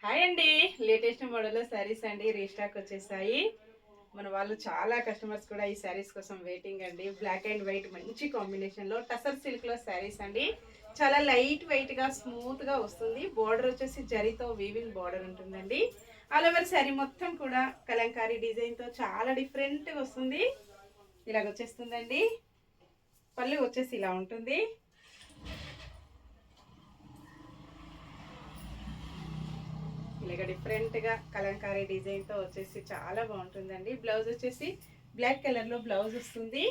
Hi అండి. Latest మోడల్లో శారీస్ అండి రీస్టాక్ వచ్చేసాయి. మన వాళ్ళు చాలా కస్టమర్స్ కూడా ఈ శారీస్ కోసం వెయిటింగ్ అండి. బ్లాక్ అండ్ వైట్ మంచి కాంబినేషన్లో టసర్ సిల్క్లో శారీస్ అండి. చాలా లైట్ వెయిట్గా స్మూత్గా వస్తుంది. బార్డర్ వచ్చేసి జరీతో వీవింగ్ బార్డర్ ఉంటుందండి. ఆల్ ఓవర్ శారీ మొత్తం కూడా కలంకారీ డిజైన్తో చాలా డిఫరెంట్గా వస్తుంది. ఇలాగ వచ్చేస్తుందండి. పళ్ళు వచ్చేసి ఇలా ఉంటుంది. ఇలాగ డిఫరెంట్గా కలంకారీ డిజైన్తో వచ్చేసి చాలా బాగుంటుందండి. బ్లౌజ్ వచ్చేసి బ్లాక్ కలర్లో బ్లౌజ్ వస్తుంది.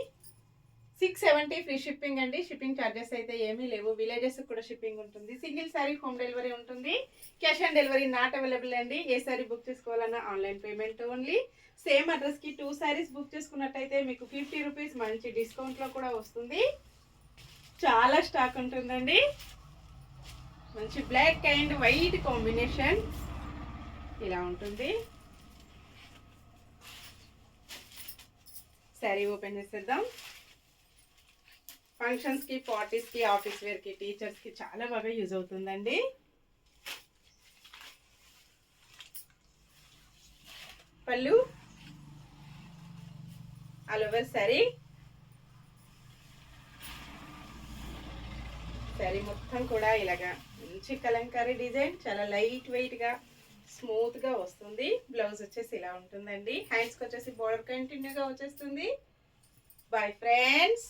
670 ఫ్రీ షిప్పింగ్ అండి. షిప్పింగ్ ఛార్జెస్ అయితే ఏమీ లేవు. విలేజెస్ కూడా షిప్పింగ్ ఉంటుంది. సింగిల్ శారీ హోమ్ డెలివరీ ఉంటుంది. Cash on delivery not available అండి. ఏ శారీ బుక్ చేసుకోవాలన్నా ఆన్లైన్ పేమెంట్ ఓన్లీ. సేమ్ అడ్రస్కి 2 శారీస్ బుక్ చేసుకున్నట్టయితే మీకు 50 రూపీస్ మంచి డిస్కౌంట్లో కూడా వస్తుంది. చాలా స్టాక్ ఉంటుందండి. మంచి బ్లాక్ అండ్ వైట్ కాంబినేషన్ ఇలా ఉంటుంది. శారీ ఓపెన్ చేసేద్దాం. ఫంక్షన్స్కి, పార్టీస్కి, ఆఫీస్ వేర్కి, టీచర్స్కి చాలా బాగా యూజ్ అవుతుందండి. పళ్ళు ఆల్ ఓవర్ శారీ మొత్తం కూడా ఇలాగా మంచి కలంకారీ డిజైన్, చాలా లైట్ వెయిట్గా స్మూత్గా వస్తుంది. బ్లౌజ్ వచ్చేసి ఇలా ఉంటుందండి. హ్యాండ్స్కి వచ్చేసి బోర్డర్ కంటిన్యూగా వచ్చేస్తుంది. Boy friends.